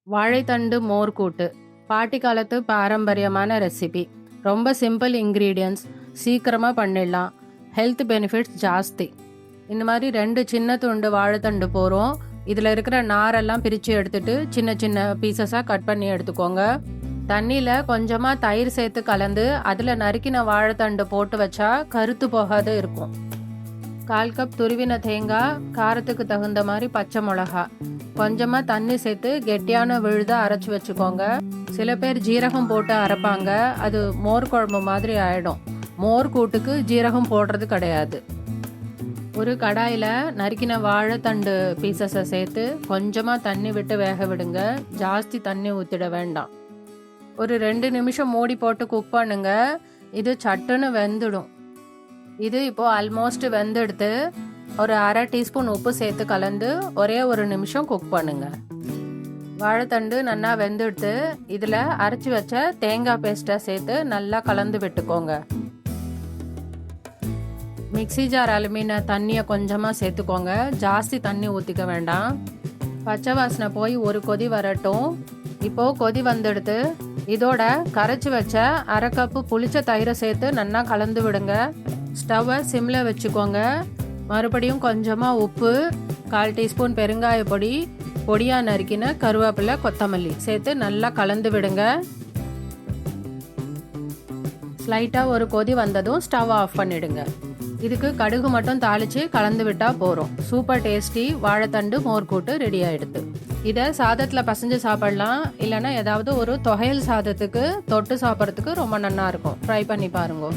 வாழைத்தண்டு மோர்கூட்டு பாட்டி காலத்து பாரம்பரியமான ரெசிபி. ரொம்ப சிம்பிள் இன்க்ரீடியன்ட்ஸ், சீக்கிரமாக பண்ணிடலாம், ஹெல்த் பெனிஃபிட்ஸ் ஜாஸ்தி. இந்த மாதிரி 2 சின்ன துண்டு வாழைத்தண்டு போகிறோம். இதில் இருக்கிற நாரெல்லாம் பிரித்து எடுத்துட்டு சின்ன சின்ன பீசஸாக கட் பண்ணி எடுத்துக்கோங்க. தண்ணியில் கொஞ்சமாக தயிர் சேர்த்து கலந்து அதில் நறுக்கின வாழைத்தண்டு போட்டு வச்சா கருத்து போகாத இருக்கும். 1/4 கப் துருவின தேங்காய், காரத்துக்கு தகுந்த மாதிரி பச்சை மிளகா, கொஞ்சமாக தண்ணி சேர்த்து கெட்டியான விழுத அரைச்சி வச்சுக்கோங்க. சில பேர் ஜீரகம் போட்டு அரைப்பாங்க, அது மோர் குழம்பு மாதிரி ஆகிடும். மோர் கூட்டுக்கு ஜீரகம் போடுறது கிடையாது. ஒரு கடாயில் நறுக்கின வாழைத்தண்டு பீசஸை சேர்த்து கொஞ்சமாக தண்ணி விட்டு வேக விடுங்க. ஜாஸ்தி தண்ணி ஊற்றிட வேண்டாம். ஒரு 2 நிமிஷம் மூடி போட்டு குக் பண்ணுங்க. இது சட்டுன்னு வெந்துடும். இது இப்போது ஆல்மோஸ்ட் வெந்தெடுத்து ஒரு 1/2 டீஸ்பூன் உப்பு சேர்த்து கலந்து ஒரே 1 நிமிஷம் குக் பண்ணுங்க. வாழைத்தண்டு நல்லா வெந்தெடுத்து இதில் அரைச்சி வச்ச தேங்காய் பேஸ்ட்டை சேர்த்து நல்லா கலந்து விட்டுக்கோங்க. மிக்ஸி ஜார் அலுமின தண்ணியை கொஞ்சமாக சேர்த்துக்கோங்க. ஜாஸ்தி தண்ணி ஊற்றிக்க வேண்டாம். பச்சை வாசனை போய் ஒரு கொதி வரட்டும். இப்போது கொதி வந்தெடுத்து இதோட கரைச்சி வச்ச 1/2 கப்பு புளிச்ச தயிரை சேர்த்து நல்லா கலந்து விடுங்க. ஸ்டவ்வை சிம்மில் வச்சுக்கோங்க. மறுபடியும் கொஞ்சமாக உப்பு, 1/4 டீஸ்பூன் பெருங்காய பொடி, பொடியாக நறுக்கின கருவேப்பிலை, கொத்தமல்லி சேர்த்து நல்லா கலந்து விடுங்க. ஸ்லைட்டாக ஒரு கொதி வந்ததும் ஸ்டவ் ஆஃப் பண்ணிடுங்க. இதுக்கு கடுகு மட்டும் தாளித்து கலந்து விட்டால் போகிறோம். சூப்பர் டேஸ்டி வாழைத்தண்டு மோர்கூட்டு ரெடி ஆகிடுது. இதை சாதத்தில் பசைஞ்சு சாப்பிடலாம், இல்லைன்னா ஏதாவது ஒரு தொகையல் சாதத்துக்கு தொட்டு சாப்பிட்றதுக்கு ரொம்ப நல்லா இருக்கும். ட்ரை பண்ணி பாருங்க.